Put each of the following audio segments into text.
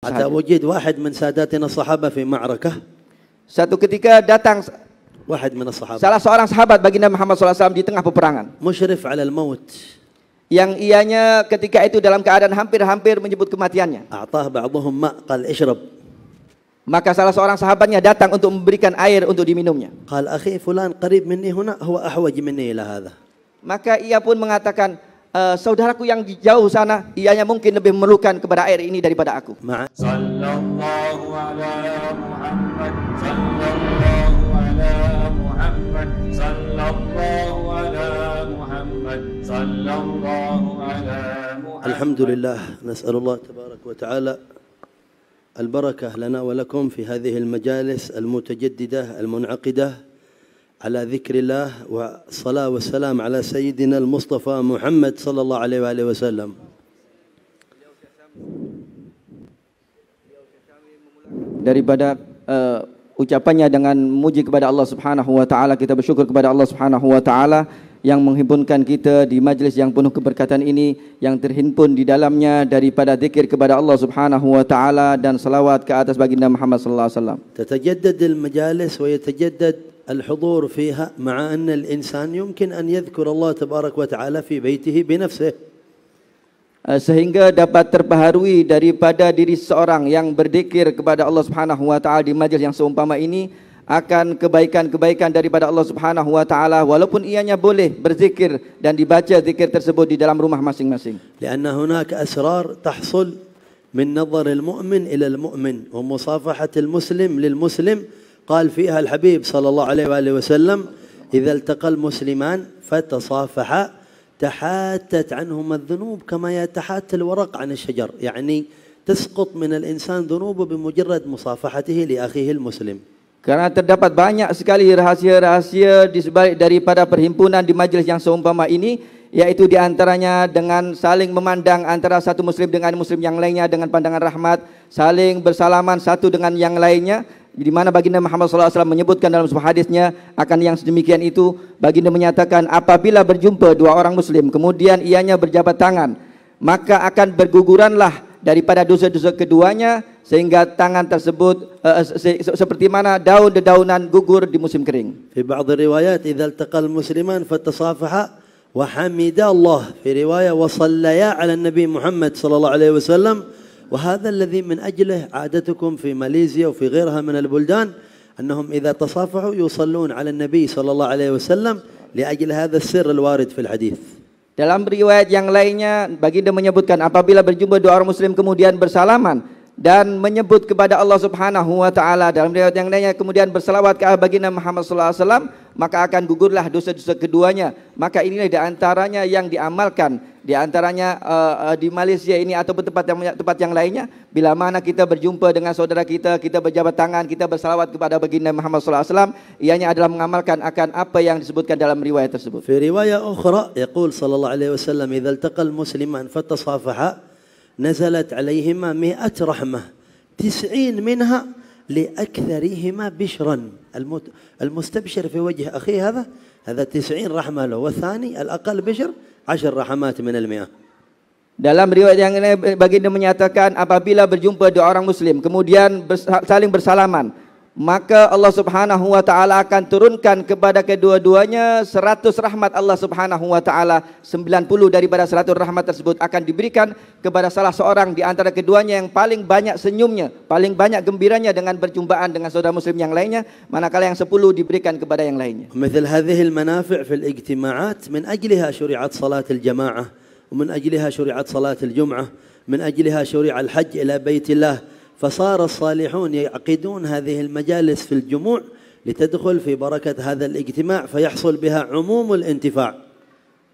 حتى وجد واحد من ساداتنا الصحابة في معركة. Satu ketika datang واحد من الصحابة salah seorang sahabat baginda Muhammad SAW di tengah peperangan, مشرف على الموت, yang ianya ketika itu dalam keadaan hampir-hampir menyebut kematiannya. أعطاه بعضهم ماء قال اشرب. Maka salah seorang sahabatnya datang untuk memberikan air untuk diminumnya. قال أخي فلان قريب مني هنا هو أحوج مني إلى هذا. Maka ia pun mengatakan, saudaraku yang jauh sana, ianya mungkin lebih memerlukan kepada air ini daripada aku. Sallallahu ala Muhammad, sallallahu ala Muhammad, sallallahu ala Muhammad, sallallahu ala Muhammad. Alhamdulillah, نسأل الله تبارك وتعالى البركة لنا ولكم في هذه المجالس المتجددة المنعقدة على ذكر الله والصلاة والسلام على سيدنا المصطفى محمد صلى الله عليه وآله وسلم. Daripada ucapannya dengan memuji kepada Allah Subhanahu wa taala, kita bersyukur kepada Allah Subhanahu wa taala yang menghimpunkan kita di majlis yang penuh keberkatan ini, yang terhimpun di dalamnya daripada zikir kepada Allah Subhanahu wa taala dan salawat ke atas baginda Muhammad sallallahu alaihi wasallam. تتجدد المجالس ويتجدد الحضور فيها مع أن الإنسان يمكن أن يذكر الله تبارك وتعالى في بيته بنفسه. Sehingga dapat terbaharui daripada diri seorang yang berzikir kepada Allah Subhanahu wa taala di majlis yang seumpama ini akan kebaikan-kebaikan daripada Allah Subhanahu wa taala, walaupun ianya boleh berzikir dan dibaca zikir tersebut di dalam rumah masing-masing. لأن هناك أسرار تحصل من نظر المؤمن إلى المؤمن ومصافحة المسلم للمسلم. قال فيها الحبيب صلى الله عليه وآله وسلم إذا التقى المسلمان فتصافحا تحاتت عنهما الذنوب كما يتحات الورق عن الشجر. يعني تسقط من الإنسان ذنوبه بمجرد مصافحته لأخيه المسلم. Karena terdapat banyak sekali rahasia-rahasia di sebalik daripada perhimpunan di majlis yang seumpama ini, yaitu di antaranya dengan saling memandang antara satu muslim dengan muslim yang lainnya dengan pandangan rahmat, saling bersalaman satu dengan yang lainnya, di mana baginda Muhammad SAW menyebutkan dalam sebuah hadisnya akan yang sedemikian itu. Baginda menyatakan apabila berjumpa dua orang muslim kemudian ianya berjabat tangan, maka akan berguguranlah daripada dosa-dosa keduanya, sehingga tangan tersebut seperti mana daun-dedaunan gugur di musim kering. في بعض الروايات إذا التقى المسلمان فتصافحا وحمد الله، في رواية وصليا على النبي محمد صلى الله عليه وسلم. وهذا الذي من أجله عادتكم في ماليزيا وفي غيرها من البلدان أنهم إذا تصافحوا يصلون على النبي صلى الله عليه وسلم لأجل هذا السر الوارد في الحديث. Dalam riwayat yang lainnya baginda menyebutkan apabila berjumpa dua orang muslim kemudian bersalaman dan menyebut kepada Allah Subhanahu wa taala, dalam riwayat yang lainnya kemudian berselawat ke baginda Muhammad sallallahu alaihi wasallam, maka akan gugurlah dosa-dosa keduanya. Maka inilah di antaranya yang diamalkan di antaranya di Malaysia ini ataupun tempat yang lainnya, bila mana kita berjumpa dengan saudara kita, kita berjabat tangan, kita bersalawat kepada baginda Muhammad sallallahu alaihi wasallam, ianya adalah mengamalkan akan apa yang disebutkan dalam riwayat tersebut. في رواية أخرى يقول صلى الله عليه وسلم إذا التقى المسلمان فتصافحا نزلت عليهما 100 رحمة 90 منها لأكثرهما بشرا. المستبشر في وجه أخيه هذا 90 رحمة له، والثاني الأقل بشر 10 رحمات من 100. Dalam riwayat yang ini baginda menyatakan apabila berjumpa dua orang muslim kemudian saling bersalaman, maka Allah Subhanahu wa taala akan turunkan kepada kedua-duanya 100 rahmat Allah Subhanahu wa taala. 90 daripada 100 rahmat tersebut akan diberikan kepada salah seorang di antara keduanya yang paling banyak senyumnya, paling banyak gembiranya dengan perjumpaan dengan saudara muslim yang lainnya, manakala yang 10 diberikan kepada yang lainnya. مثل هذه المنافع في الاجتماعات من أجلها شرعت صلاة الجماعة، ومن أجلها شرعت صلاة الجمعة، من أجلها شرع الحج إلى بيت الله. فصار الصالحون يعقدون هذه المجالس في الجموع لتدخل في بركة هذا الاجتماع فيحصل بها عموم الانتفاع.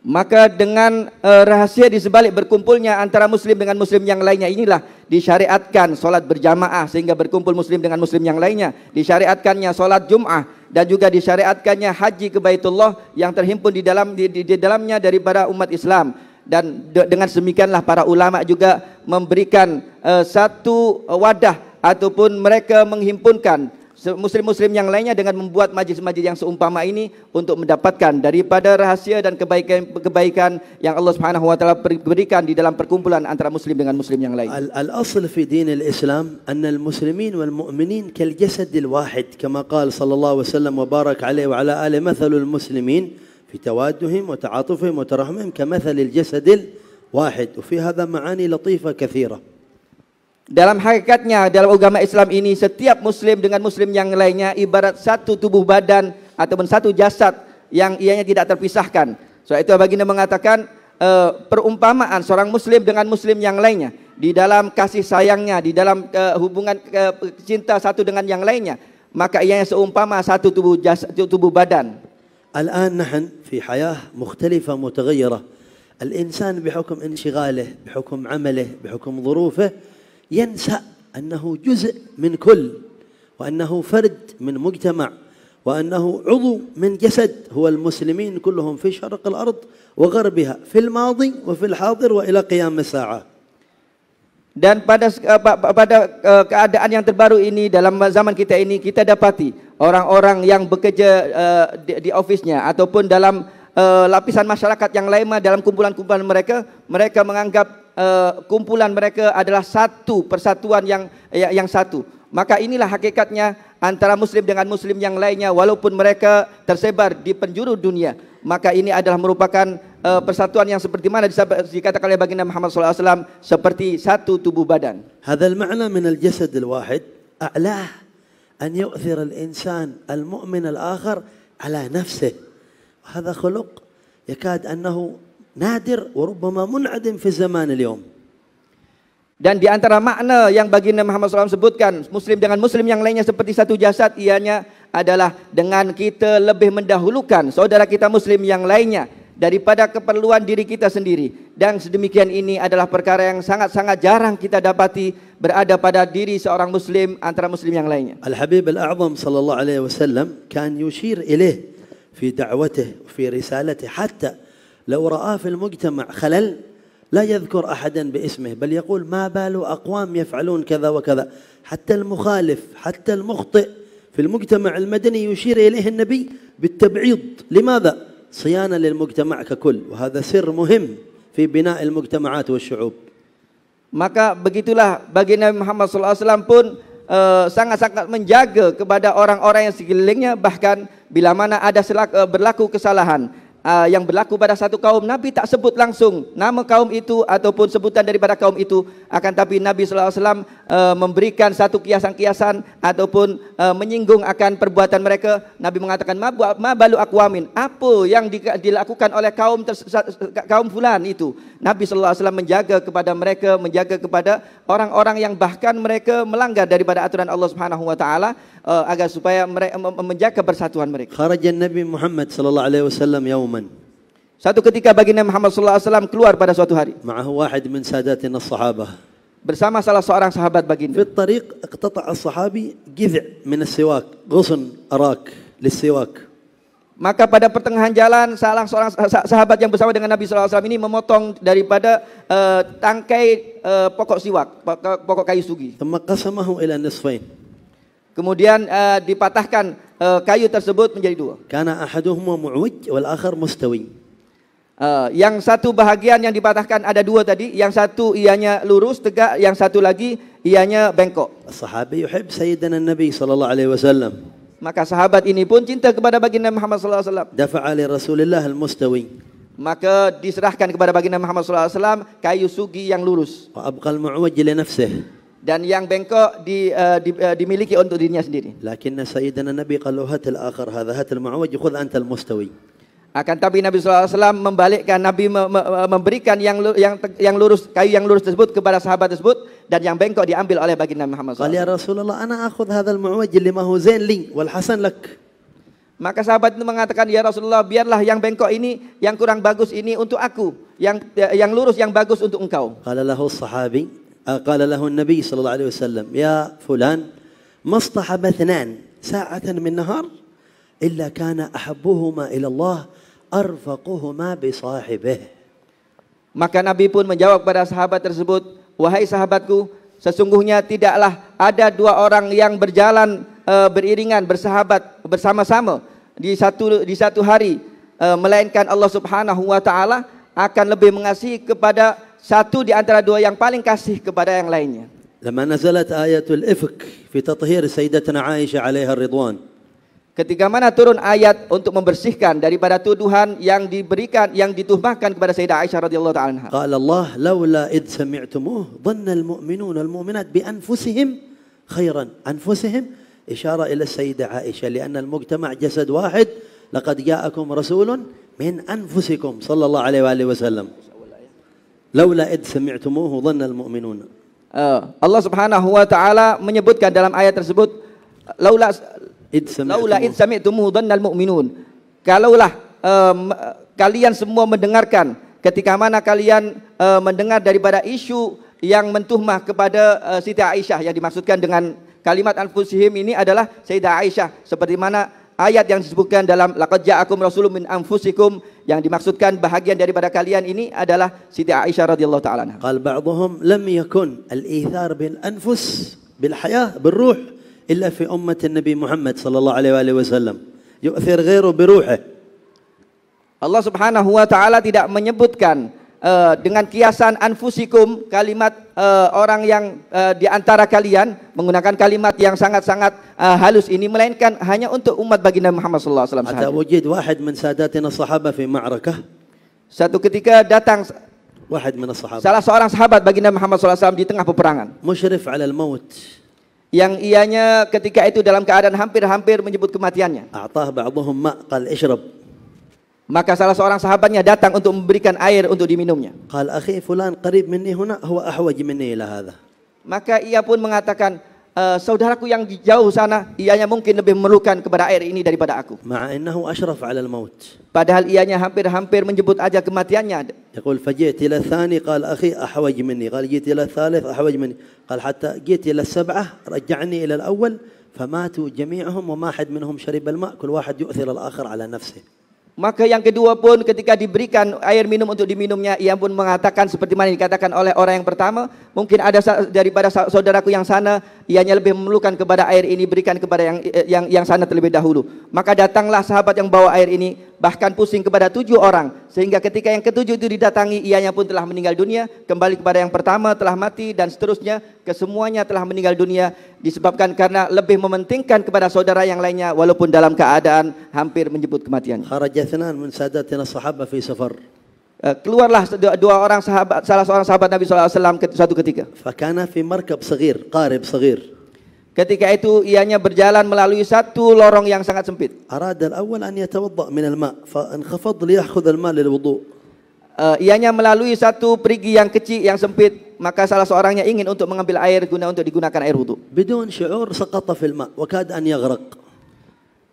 Maka dengan rahasia di sebalik berkumpulnya antara muslim dengan muslim yang lainnya inilah disyariatkan solat berjamaah sehingga berkumpul muslim dengan muslim yang lainnya, disyariatkannya solat Jum'ah, dan juga disyariatkannya haji ke Baitullah yang terhimpun di dalamnya daripada umat Islam. Dan dengan demikianlah para ulama juga memberikan satu wadah ataupun mereka menghimpunkan muslim-muslim yang lainnya dengan membuat majlis-majlis yang seumpama ini untuk mendapatkan daripada rahasia dan kebaikan yang Allah Subhanahu wa taala berikan di dalam perkumpulan antara muslim dengan muslim yang lain. الأصل في دين الإسلام أن المسلمين والمؤمنين كالجسد الواحد كما قال صلى الله وسلم وبارك عليه وعلى آله مثل المسلمين في توادهم وتعاطفهم وترحمهم كمثل الجسد الواحد وفي هذا معاني لطيفة كثيرة. Dalam hakikatnya dalam agama Islam ini setiap muslim dengan muslim yang lainnya ibarat satu tubuh badan ataupun satu jasad yang ianya tidak terpisahkan. So itu baginda mengatakan perumpamaan seorang muslim dengan muslim yang lainnya di dalam kasih sayangnya, di dalam hubungan cinta satu dengan yang lainnya, maka ianya seumpama satu tubuh badan. الآن نحن في حياة مختلفة متغيرة. الإنسان بحكم انشغاله بحكم عمله بحكم ظروفه ينسى أنه جزء من كل وأنه فرد من مجتمع وأنه عضو من جسد هو المسلمين كلهم في شرق الأرض وغربها في الماضي وفي الحاضر وإلى قيام الساعة. Dan pada keadaan yang terbaru ini dalam zaman kita ini kita dapati orang-orang yang bekerja di ofisnya ataupun dalam lapisan masyarakat yang lainnya dalam kumpulan-kumpulan mereka menganggap kumpulan mereka adalah satu persatuan yang satu. Maka inilah hakikatnya antara muslim dengan muslim yang lainnya walaupun mereka tersebar di penjuru dunia. Maka ini adalah merupakan persatuan yang seperti mana dikatakan oleh baginda Muhammad SAW seperti satu tubuh badan. هذا المعنى من الجسد الواحد أعلاه أن يؤثر الإنسان المؤمن الآخر على نفسه. هذا خلق يكاد أنه نادر وربما منعدم في الزمان اليوم. Dan di antara makna yang baginda Muhammad SAW sebutkan muslim dengan muslim yang lainnya seperti satu jasad, ianya adalah dengan kita lebih mendahulukan saudara kita muslim yang lainnya daripada keperluan diri kita sendiri. Dan sedemikian ini adalah perkara yang sangat-sangat jarang kita dapati berada pada diri seorang muslim antara muslim yang lainnya. Al-Habib Al-A'zam sallallahu alaihi wasallam kan yushir ilaih fi da'watihi fi risalatihi hatta لو رأى في المجتمع خلل لا يذكر أحدا باسمه بل يقول ما بال أقوام يفعلون كذا وكذا. حتى المخالف حتى المخطئ في المجتمع المدني يشير إليه النبي بالتبعيض. لماذا؟ صيانة للمجتمع ككل وهذا سر مهم في بناء المجتمعات والشعوب. Maka begitulah baginda Muhammad SAW pun sangat-sangat menjaga kepada orang-orang yang sekelilingnya, bahkan bila mana ada berlaku kesalahan yang berlaku pada satu kaum, Nabi tak sebut langsung nama kaum itu ataupun sebutan daripada kaum itu, akan tapi Nabi SAW memberikan satu kiasan-kiasan ataupun menyinggung akan perbuatan mereka. Nabi mengatakan ma balu aqwamin, apa yang dilakukan oleh kaum fulan itu. Nabi SAW menjaga kepada mereka, menjaga kepada orang-orang yang bahkan mereka melanggar daripada aturan Allah Subhanahu wa taala agar supaya mereka menjaga persatuan mereka. Kharaja Nabi Muhammad sallallahu alaihi wasallam yawman. Suatu ketika baginda Muhammad sallallahu alaihi wasallam keluar pada suatu hari. Ma'ahu wahid min sadatina as-sahabah. Bersama salah seorang sahabat baginda. في الطريق اقتطع الصحابي جذع من السواك غصن أراك للسواك. Maka pada pertengahan jalan salah seorang sahabat yang bersama dengan Nabi SAW ini memotong daripada tangkai pokok siwak, pokok kayu sugi. ثم قسمه إلى نصفين. Kemudian dipatahkan kayu tersebut menjadi dua. كان أحدهما معوج والآخر مستوي. Yang satu bahagian yang dipatahkan ada dua tadi, yang satu ianya lurus tegak, yang satu lagi ianya bengkok. الصحابي يحب سيدنا النبي صلى الله عليه وسلم. Maka sahabat ini pun cinta kepada baginda Muhammad SAW. دفع لرسول الله المستوي. Maka diserahkan kepada baginda Muhammad SAW kayu sugi yang lurus. وأبقى المعوج لنفسه. Dan yang bengkok dimiliki untuk dirinya sendiri. لكن سيدنا النبي قال له هات الآخر هذا هات المعوج خذ أنت المستوي. Akan tapi Nabi SAW membalikkan, Nabi memberikan yang lurus, kayu yang lurus tersebut kepada sahabat tersebut, dan yang bengkok diambil oleh baginda Muhammad SAW. قال يا رسول الله أنا أخذ هذا المعوج اللي ما هو زين لي والحسن لك. Maka sahabat itu mengatakan, ya Rasulullah, biarlah yang bengkok ini, yang kurang bagus ini untuk aku, yang lurus, yang bagus untuk engkau. قال له الصحابي قال له النبي صلى الله عليه وسلم يا فلان ما اصطحب اثنان ساعة من نهار إلا كان أحبهما إلى الله أرفقهما بصاحبه. Maka Nabi pun menjawab kepada sahabat tersebut, wahai sahabatku, sesungguhnya tidaklah ada dua orang yang berjalan beriringan, bersahabat bersama-sama di satu hari, melainkan Allah Subhanahu wa taala akan lebih mengasihi kepada satu di antara dua yang paling kasih kepada yang lainnya. لما نزلت آية الإفك في تطهير سيدتنا عائشة عليها الرضوان. Ketika mana turun ayat untuk membersihkan daripada tuduhan yang dituhmahkan kepada Sayyidah Aisyah radhiyallahu taala anha. قال الله لولا إذ سمعتموه ظن المؤمنون والمؤمنات بأنفسهم خيرا. أنفسهم إشارة إلى السيدة عائشة لأن المجتمع جسد واحد. لقد جاءكم رسول من أنفسكم صلى الله عليه وآله وسلم. لولا إذ سمعتموه ظن المؤمنون. Allah Subhanahu wa taala menyebutkan dalam ayat tersebut laula id sami'tumuhu dhannal mu'minun. Kalaulah kalian semua mendengarkan, ketika mana kalian mendengar daripada isu yang mentuhmah kepada Siti Aisyah, yang dimaksudkan dengan kalimat anfusihim ini adalah Sayyidah Aisyah, seperti mana ayat yang disebutkan dalam laqad ja'akum rasulun min anfusikum, yang dimaksudkan bahagian daripada kalian ini adalah Siti Aisyah radhiyallahu taala anha. قال بعضهم لم يكن الإيثار بالأنفس بالحياة بالروح إلا في أمة النبي محمد صلى الله عليه وآله وسلم يؤثر غيره بروحه. Allah Subhanahu wa taala tidak menyebutkan dengan kiasan anfusikum kalimat orang yang di antara kalian menggunakan kalimat yang sangat-sangat halus ini, melainkan hanya untuk umat baginda Muhammad sallallahu alaihi wasallam sahaja. حتى وجد واحد من ساداتنا الصحابة في معركة. Satu ketika datang واحد من الصحابة salah seorang sahabat baginda Muhammad sallallahu alaihi wasallam di tengah peperangan, مشرف على الموت, yang ianya ketika itu dalam keadaan hampir-hampir menyebut kematiannya. أعطاه بعضهم ماء قال اشرب. Maka salah seorang sahabatnya datang untuk memberikan air untuk diminumnya. قال أخي فلان قريب مني هنا هو أحوج مني إلى هذا. Maka ia pun mengatakan, saudaraku yang di jauh sana, ianya mungkin lebih memerlukan kepada air ini daripada aku. مع أنه أشرف على الموت. Padahal ianya hampir-hampir menyebut aja kematiannya. يقول فجئت إلى الثاني قال أخي أحوج مني. قال جئت إلى الثالث أحوج مني. قال حتى جئت إلى السبعة رجعني إلى الأول فماتوا جميعهم وما أحد منهم شرب الماء. كل واحد يؤثر الآخر على نفسه. Maka yang kedua pun ketika diberikan air minum untuk diminumnya, ia pun mengatakan seperti mana dikatakan oleh orang yang pertama, mungkin ada daripada saudaraku yang sana, ianya lebih memerlukan kepada air ini, berikan kepada yang sana terlebih dahulu. Maka datanglah sahabat yang bawa air ini, bahkan pusing kepada 7 orang, sehingga ketika yang ketujuh itu didatangi, ianya pun telah meninggal dunia, kembali kepada yang pertama telah mati, dan seterusnya kesemuanya telah meninggal dunia, disebabkan karena lebih mementingkan kepada saudara yang lainnya walaupun dalam keadaan hampir menyebut kematian. خرج اثنان من ساداتنا الصحابة في سفر. Keluarlah dua orang sahabat, salah seorang sahabat Nabi SAW suatu ketika. فكان في مركب صغير قارب صغير. Ketika itu ianya berjalan melalui satu lorong yang sangat sempit. أراد الأول أن يتوضأ من الماء فانخفض ليأخذ الماء للوضوء. Ianya melalui satu perigi yang kecil yang sempit, maka salah seorangnya ingin untuk mengambil air guna untuk digunakan air wudu. بدون شعور سقط في الماء وكاد أن يغرق.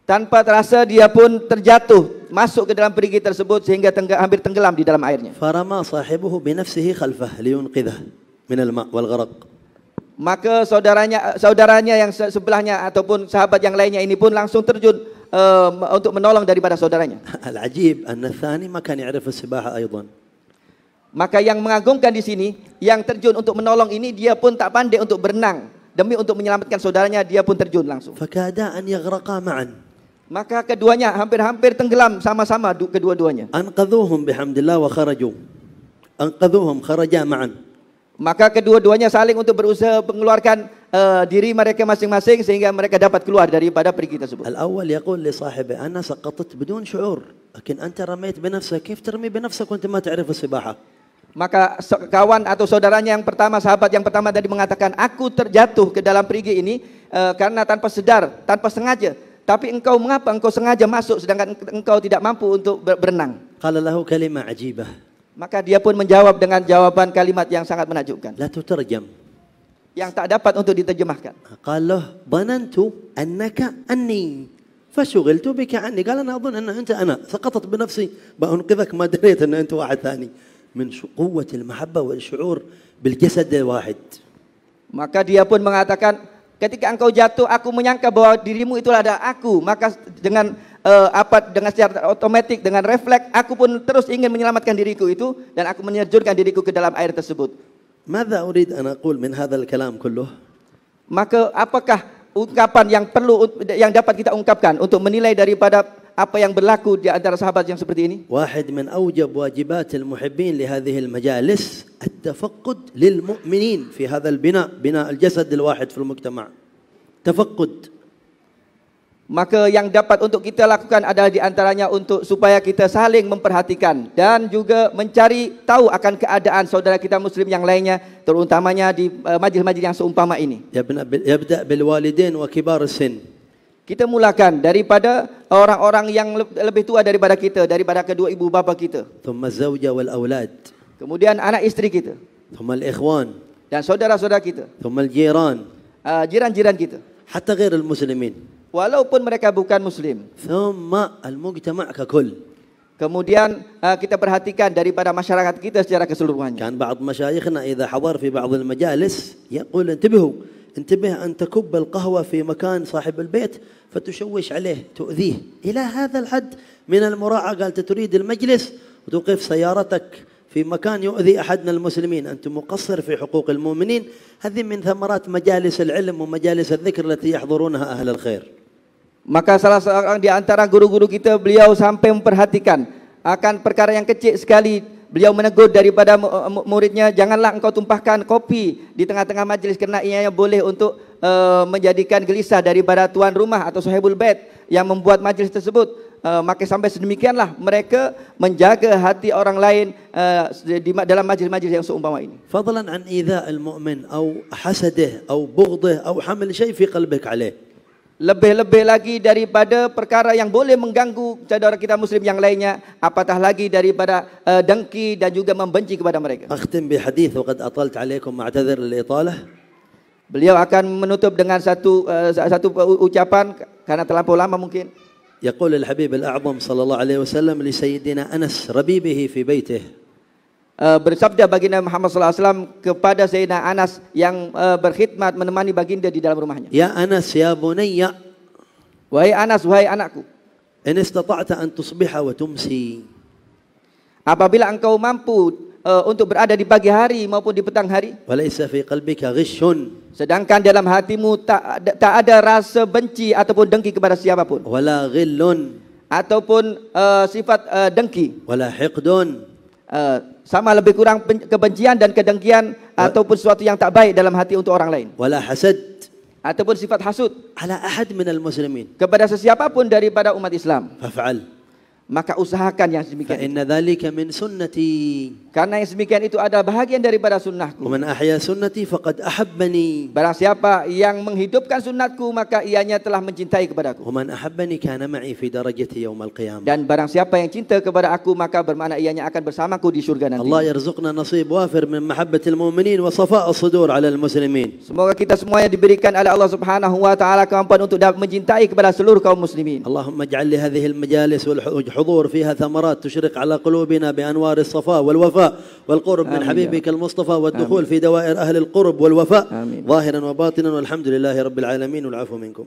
Tanpa terasa dia pun terjatuh masuk ke dalam perigi tersebut sehingga hampir tenggelam di dalam airnya. فرمى صاحبه بنفسه خلفه لينقذه من الماء والغرق. Maka saudaranya yang sebelahnya ataupun sahabat yang lainnya ini pun langsung terjun untuk menolong daripada saudaranya. العجيب أن الثاني ما كان يعرف السباحة أيضا. Maka yang mengagumkan di sini, yang terjun untuk menolong ini dia pun tak pandai untuk berenang, demi untuk menyelamatkan saudaranya dia pun terjun langsung. فكادا أن يغرقا معا. Maka keduanya hampir-hampir tenggelam sama-sama kedua-duanya. أنقذوهم بحمد الله وخرجوا. أنقذوهم خرجا معا. Maka kedua-duanya saling untuk berusaha mengeluarkan diri mereka masing-masing sehingga mereka dapat keluar daripada perigi tersebut. الأول يقول لصاحبه أنا سقطت بدون شعور لكن أنت رميت بنفسك كيف ترمي بنفسك وأنت ما تعرف السباحة. Maka kawan atau saudaranya yang pertama, sahabat yang pertama tadi mengatakan, aku terjatuh ke dalam perigi ini karena tanpa sadar, tanpa sengaja. Tapi engkau mengapa engkau sengaja masuk sedangkan engkau tidak mampu untuk berenang? قال له كلمة عجيبة. Maka dia pun menjawab dengan jawaban kalimat yang sangat menakjubkan, لا تترجم. yang tak dapat untuk diterjemahkan. قال له ظننت أنك أني فشغلت بك عني. قال أنا أظن أن أنت أنا سقطت بنفسي بأنقذك ما دريت أن أنت واحد ثاني. من قوة المحبة والشعور بالجسد الواحد. Maka dia pun mengatakan, ketika engkau jatuh, aku menyangka bahwa dirimu itulah ada aku. Maka dengan dengan secara otomatis, dengan refleks, aku pun terus ingin menyelamatkan diriku itu dan aku menerjunkan diriku ke dalam air tersebut. ماذا أريد أن أقول من هذا الكلام كله؟ Maka apakah ungkapan yang yang dapat kita ungkapkan untuk menilai daripada apa yang berlaku di antara sahabat yang seperti ini? واحد من أوجب واجبات المحبين لهذه المجالس التفقد للمؤمنين في هذا البناء، بناء الجسد الواحد في المجتمع. تفقد. Maka yang dapat untuk kita lakukan adalah di antaranya untuk supaya kita saling memperhatikan dan juga mencari tahu akan keadaan saudara kita muslim yang lainnya, terutamanya di majlis-majlis yang seumpama ini. يبدأ بالوالدين وكبار السن. Kita mulakan daripada orang-orang yang lebih tua daripada kita, daripada kedua ibu bapa kita. ثم الزوجة والأولاد. Kemudian anak istri kita. ثم الإخوان. Dan saudara-saudara kita. ثم الجيران. Jiran-jiran kita. حتى غير المسلمين. Walaupun mereka bukan muslim. ثم المجتمع ككل. Kemudian kita perhatikan daripada masyarakat kita secara keseluruhannya. كان بعض مشايخنا إذا حضر في بعض المجالس يقول انتبه أن تكب القهوة في مكان صاحب البيت فتشوش عليه تؤذيه إلى هذا الحد من المراعاة. قال تريد المجلس وتوقف سيارتك في مكان يؤذي أحد من المسلمين، أنت مقصر في حقوق المؤمنين. هذه من ثمرات مجالس العلم ومجالس الذكر التي يحضرونها أهل الخير. Maka salah seorang di antara guru-guru kita, beliau sampai memperhatikan akan perkara yang kecil sekali. Beliau menegur daripada muridnya, janganlah engkau tumpahkan kopi di tengah-tengah majlis kerana ianya boleh untuk menjadikan gelisah daripada tuan rumah atau sahibul bait yang membuat majlis tersebut. Maka sampai sedemikianlah mereka menjaga hati orang lain dalam majlis-majlis yang seumpama ini. فضلا عن إيذاء المؤمن أو حسده أو بغضه أو حمل شيء في قلبك عليه. Lebih-lebih lagi daripada perkara yang boleh mengganggu saudara kita muslim yang lainnya, apatah lagi daripada dengki dan juga membenci kepada mereka. أختم بحديث وقد أطلت عليكم أعتذر للإطالة. Beliau akan menutup dengan satu ucapan karena terlampau lama mungkin. يقول الحبيب الأعظم صلى الله عليه وسلم لسيدنا أنس ربيبه في بيته. Bersabda baginda Muhammad SAW kepada Sayyidina Anas yang berkhidmat menemani baginda di dalam rumahnya. يا أنس يا بني. Wahai Anas, wahai anakku. إن استطعت أن تصبح وتمسي. Apabila engkau mampu untuk berada di pagi hari maupun di petang hari. وليس في قلبك غش. Sedangkan dalam hatimu tak ada rasa benci ataupun dengki kepada siapapun. ولا غل. Ataupun sifat dengki. ولا حقد. Sama lebih kurang kebencian dan kedengkian ataupun sesuatu yang tak baik dalam hati untuk orang lain. ولا حسد. Ataupun sifat hasud على أحد من المسلمين. kepada sesiapapun daripada umat Islam. فافعل. Maka usahakan yang sedemikian. فإن ذلك من سنتي. Karena yang sedemikian itu adalah bahagian daripada sunnahku. ومن أحيا سنتي فقد أحبني. Barang siapa yang menghidupkan sunnatku, maka ianya telah mencintai kepadaku. ومن أحبني كان معي في درجتي يوم القيامة. Dan barang siapa yang cinta kepada aku, maka bermakna ianya akan bersamaku di surga nanti. الله يرزقنا نصيب وافر من محبة المؤمنين وصفاء الصدور على المسلمين. Semoga kita semuanya diberikan oleh Allah Subhanahu wa taala kemampuan untuk dapat mencintai kepada seluruh kaum muslimin. اللهم اجعل لهذه المجالس والحضور فيها ثمرات تشرق على قلوبنا بأنوار الصفاء والوفاء والقرب من حبيبك المصطفى والدخول في دوائر أهل القرب والوفاء ظاهرا وباطنا والحمد لله رب العالمين والعفو منكم.